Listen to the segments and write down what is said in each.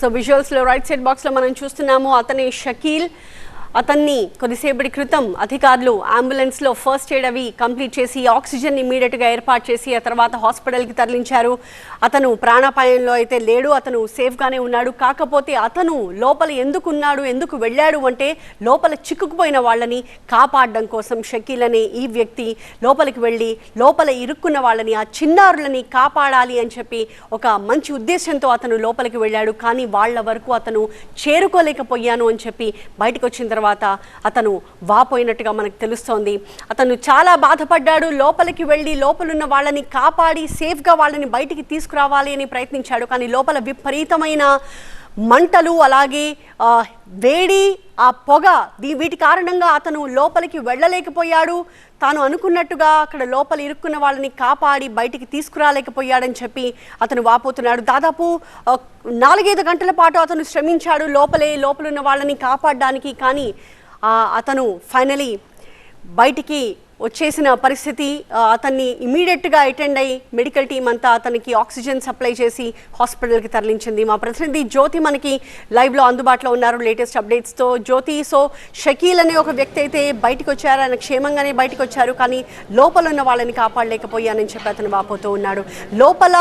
So visuals లో right side box లో మనం చూస్తున్నాము అతనే షకీల్. అతన్ని కొద్దిసేపటి క్రితం అధికారులు అంబులెన్స్ లో ఫస్ట్ ఎయిడ్ అవి కంప్లీట్ చేసి ఆక్సిజన్ ఇమీడియట్ గా ఏర్పాటు చేసి ఆ తర్వాత హాస్పిటల్ కి తరలించారు. అతను ప్రాణాపాయంలో అయితే లేడు, అతను సేఫ్ గానే ఉన్నాడు. కాకపోతే అతను లోపల ఎందుకు ఉన్నాడు, ఎందుకు వెళ్ళాడు అంటే లోపల చిక్కుకుపోయిన వాళ్ళని కాపాడడం కోసం షకీల్ అనే ఈ వ్యక్తి లోపలికి వెళ్ళి లోపల ఇరుక్కున్న వాళ్ళని, ఆ చిన్నారులని కాపాడాలి అని చెప్పి ఒక మంచి ఉద్దేశంతో అతను లోపలికి వెళ్ళాడు. కానీ వాళ్ళ వరకు అతను చేరుకోలేకపోయాను అని చెప్పి బయటకు వచ్చిన తర్వాత అతను వాపోయినట్టుగా మనకు తెలుస్తోంది. అతను చాలా బాధపడ్డాడు. లోపలికి వెళ్ళి లోపలున్న వాళ్ళని కాపాడి సేఫ్గా వాళ్ళని బయటికి తీసుకురావాలి అని ప్రయత్నించాడు. కానీ లోపల విపరీతమైన మంటలు, అలాగే వేడి, ఆ పొగ, వీటి కారణంగా అతను లోపలికి వెళ్ళలేకపోయాడు. తాను అనుకున్నట్టుగా అక్కడ లోపల ఇరుక్కున్న వాళ్ళని కాపాడి బయటికి తీసుకురాలేకపోయాడని చెప్పి అతను వాపోతున్నాడు. దాదాపు 4-5 గంటల పాటు అతను శ్రమించాడు లోపలున్న వాళ్ళని కాపాడడానికి. కానీ అతను ఫైనలీ బయటికి వచ్చేసిన పరిస్థితి. అతన్ని ఇమీడియట్గా అటెండ్ అయ్యి మెడికల్ టీం అంతా అతనికి ఆక్సిజన్ సప్లై చేసి హాస్పిటల్కి తరలించింది. మా ప్రతినిధి జ్యోతి మనకి లైవ్లో అందుబాటులో ఉన్నారు లేటెస్ట్ అప్డేట్స్తో. జ్యోతి, సో షకీల్ అనే ఒక వ్యక్తి అయితే బయటకు వచ్చారు, ఆయన క్షేమంగానే బయటకు వచ్చారు. కానీ లోపల ఉన్న వాళ్ళని కాపాడలేకపోయానని చెప్పి అతను వాపోతూ ఉన్నాడు. లోపల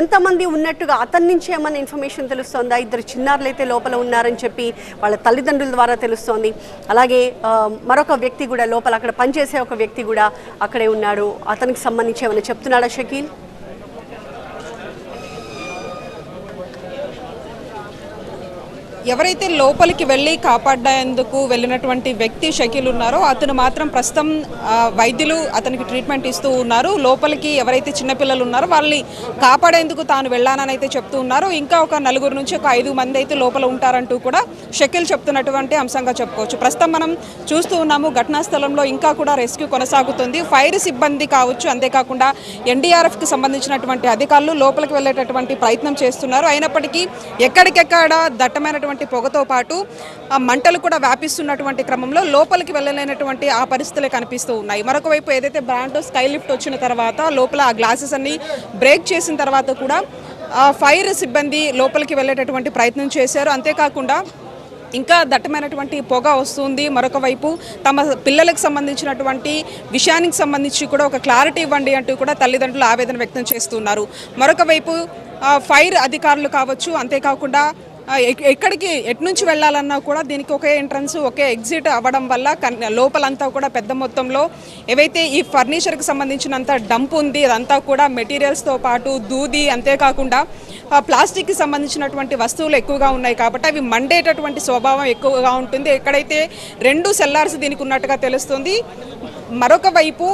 ఎంతమంది ఉన్నట్టుగా అతని నుంచి ఏమన్నా ఇన్ఫర్మేషన్ తెలుస్తోందా? 2 చిన్నారులు అయితే లోపల ఉన్నారని చెప్పి వాళ్ళ తల్లిదండ్రుల ద్వారా తెలుస్తోంది. అలాగే మరొక వ్యక్తి కూడా లోపల అక్కడ పనిచేసే ఒక వ్యక్తి కూడా అక్కడే ఉన్నాడు. అతనికి సంబంధించి ఏమైనా చెప్తున్నాడా షకీల్? ఎవరైతే లోపలికి వెళ్ళి కాపాడేందుకు వెళ్ళినటువంటి వ్యక్తి షకీల్ ఉన్నారో అతను మాత్రం ప్రస్తుతం వైద్యులు అతనికి ట్రీట్మెంట్ ఇస్తూ ఉన్నారు. లోపలికి ఎవరైతే చిన్నపిల్లలు ఉన్నారో వాళ్ళని కాపాడేందుకు తాను వెళ్ళానని అయితే చెప్తూ ఉన్నారు. ఇంకా ఒక 4 నుంచి ఒక 5 మంది అయితే లోపల ఉంటారంటూ కూడా షకీల్ చెప్తున్నటువంటి అంశంగా చెప్పుకోవచ్చు. ప్రస్తుతం మనం చూస్తూ ఉన్నాము ఘటనా స్థలంలో ఇంకా కూడా రెస్క్యూ కొనసాగుతుంది. ఫైర్ సిబ్బంది కావచ్చు, అంతేకాకుండా ఎన్డీఆర్ఎఫ్కి సంబంధించినటువంటి అధికారులు లోపలికి వెళ్ళేటటువంటి ప్రయత్నం చేస్తున్నారు. అయినప్పటికీ ఎక్కడికెక్కడ దట్టమైనటువంటి పొగతో పాటు మంటలు కూడా వ్యాపిస్తున్నటువంటి క్రమంలో లోపలికి వెళ్ళలేనటువంటి ఆ పరిస్థితులే కనిపిస్తూ ఉన్నాయి. మరొక వైపు ఏదైతే బ్రాండో స్కై లిఫ్ట్ వచ్చిన తర్వాత లోపల ఆ గ్లాసెస్ అన్ని బ్రేక్ చేసిన తర్వాత కూడా ఫైర్ సిబ్బంది లోపలికి వెళ్ళేటటువంటి ప్రయత్నం చేశారు. అంతేకాకుండా ఇంకా దట్టమైనటువంటి పొగ వస్తుంది. మరొక వైపు తమ పిల్లలకు సంబంధించినటువంటి విషయానికి సంబంధించి కూడా ఒక క్లారిటీ ఇవ్వండి అంటూ కూడా తల్లిదండ్రులు ఆవేదన వ్యక్తం చేస్తున్నారు. మరొక వైపు ఫైర్ అధికారులు కావచ్చు, అంతేకాకుండా ఎటు నుంచి వెళ్ళాలన్నా కూడా దీనికి ఒకే ఎంట్రన్స్, ఒకే ఎగ్జిట్ అవ్వడం వల్ల లోపలంతా కూడా పెద్ద మొత్తంలో ఏవైతే ఈ ఫర్నిచర్కి సంబంధించినంత డంప్ ఉంది అదంతా కూడా మెటీరియల్స్తో పాటు దూది, అంతేకాకుండా ప్లాస్టిక్కి సంబంధించినటువంటి వస్తువులు ఎక్కువగా ఉన్నాయి కాబట్టి అవి మండేటటువంటి స్వభావం ఎక్కువగా ఉంటుంది. ఎక్కడైతే 2 సెల్లార్స్ దీనికి ఉన్నట్టుగా తెలుస్తుంది. మరొక వైపు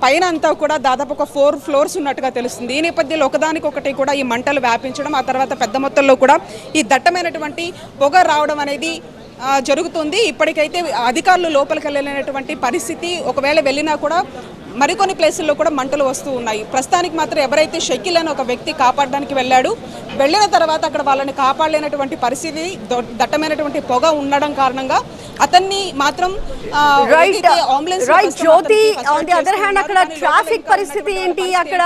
పైన అంతా కూడా దాదాపు ఒక 4 ఫ్లోర్స్ ఉన్నట్టుగా తెలుస్తుంది. ఈ నేపథ్యంలో ఒకదానికొకటి కూడా ఈ మంటలు వ్యాపించడం, ఆ తర్వాత పెద్ద మొత్తంలో కూడా ఈ దట్టమైనటువంటి పొగ రావడం అనేది జరుగుతుంది. ఇప్పటికైతే అధికారులు లోపలికి వెళ్ళలేనటువంటి పరిస్థితి. ఒకవేళ వెళ్ళినా కూడా మరికొన్ని ప్లేసుల్లో కూడా మంటలు వస్తూ ఉన్నాయి. ప్రస్తుతానికి మాత్రం ఎవరైతే షకీల్ అని ఒక వ్యక్తి కాపాడడానికి వెళ్ళిన తర్వాత అక్కడ వాళ్ళని కాపాడలేనటువంటి పరిస్థితి, దట్టమైనటువంటి పొగ ఉండడం కారణంగా అతన్ని మాత్రం జ్యోతి, ఆన్ ది అదర్ హ్యాండ్ అక్కడ ట్రాఫిక్ పరిస్థితి ఏంటి? అక్కడ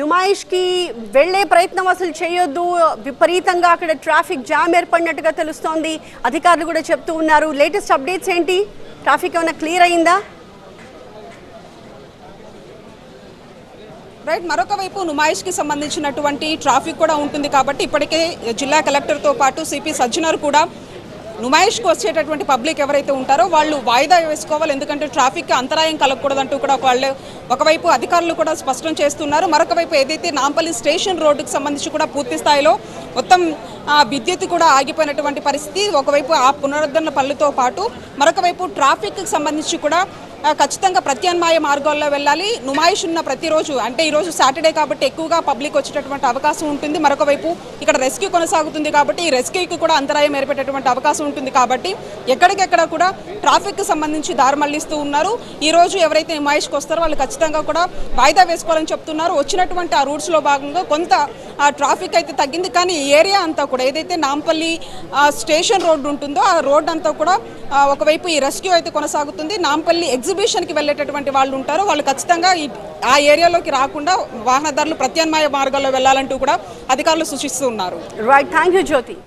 నుమాయిష్ కి వెళ్లే ప్రయత్నం అసలు చేయొద్దు, విపరీతంగా అక్కడ ట్రాఫిక్ జామ్ ఏర్పడినట్టుగా తెలుస్తోంది, అధికారులు కూడా చెప్తూ ఉన్నారు. లేటెస్ట్ అప్డేట్స్ ఏంటి? ట్రాఫిక్ ఏమైనా క్లియర్ అయిందా? రైట్, మరొక వైపు నుమాయిష్కి సంబంధించినటువంటి ట్రాఫిక్ కూడా ఉంటుంది కాబట్టి ఇప్పటికే జిల్లా కలెక్టర్తో పాటు సిపి సజ్జనర్ కూడా నుమాయిష్కి వచ్చేటటువంటి పబ్లిక్ ఎవరైతే ఉంటారో వాళ్ళు వాయిదా వేసుకోవాలి, ఎందుకంటే ట్రాఫిక్కి అంతరాయం కలగకూడదంటూ కూడా వాళ్ళు ఒకవైపు అధికారులు కూడా స్పష్టం చేస్తున్నారు. మరొక వైపు ఏదైతే నాంపల్లి స్టేషన్ రోడ్డుకు సంబంధించి కూడా పూర్తి స్థాయిలో మొత్తం విద్యుత్ కూడా ఆగిపోయినటువంటి పరిస్థితి. ఒకవైపు ఆ పునరుద్ధరణ పనులతో పాటు మరొక వైపు ట్రాఫిక్కి సంబంధించి కూడా ఖచ్చితంగా ప్రత్యామ్నాయ మార్గాల్లో వెళ్ళాలి. నుమాయిష్ ఉన్న ప్రతిరోజు, అంటే ఈరోజు సాటర్డే కాబట్టి ఎక్కువగా పబ్లిక్ వచ్చేటటువంటి అవకాశం ఉంటుంది. మరొక వైపు ఇక్కడ రెస్క్యూ కొనసాగుతుంది కాబట్టి ఈ రెస్క్యూకి కూడా అంతరాయం ఏర్పడేటటువంటి అవకాశం ఉంటుంది కాబట్టి ఎక్కడికెక్కడ కూడా ట్రాఫిక్కి సంబంధించి దారి మళ్లిస్తూ ఉన్నారు. ఈరోజు ఎవరైతే నుమాయిష్కి వస్తారో వాళ్ళు ఖచ్చితంగా కూడా వాయిదా వేసుకోవాలని చెప్తున్నారు. వచ్చినటువంటి ఆ రూట్స్లో భాగంగా కొంత ట్రాఫిక్ అయితే తగ్గింది, కానీ ఈ ఏరియా అంతా కూడా ఏదైతే నాంపల్లి స్టేషన్ రోడ్డు ఉంటుందో ఆ రోడ్ అంతా కూడా ఒకవైపు ఈ రెస్క్యూ అయితే కొనసాగుతుంది. నాంపల్లి ఎగ్జిబిషన్కి వెళ్ళేటటువంటి వాళ్ళు ఉంటారు, వాళ్ళు ఖచ్చితంగా ఆ ఏరియాలోకి రాకుండా వాహనదారులు ప్రత్యామ్నాయ మార్గాల్లో వెళ్ళాలంటూ కూడా అధికారులు సూచిస్తూ ఉన్నారు. Right, thank you Jyothi.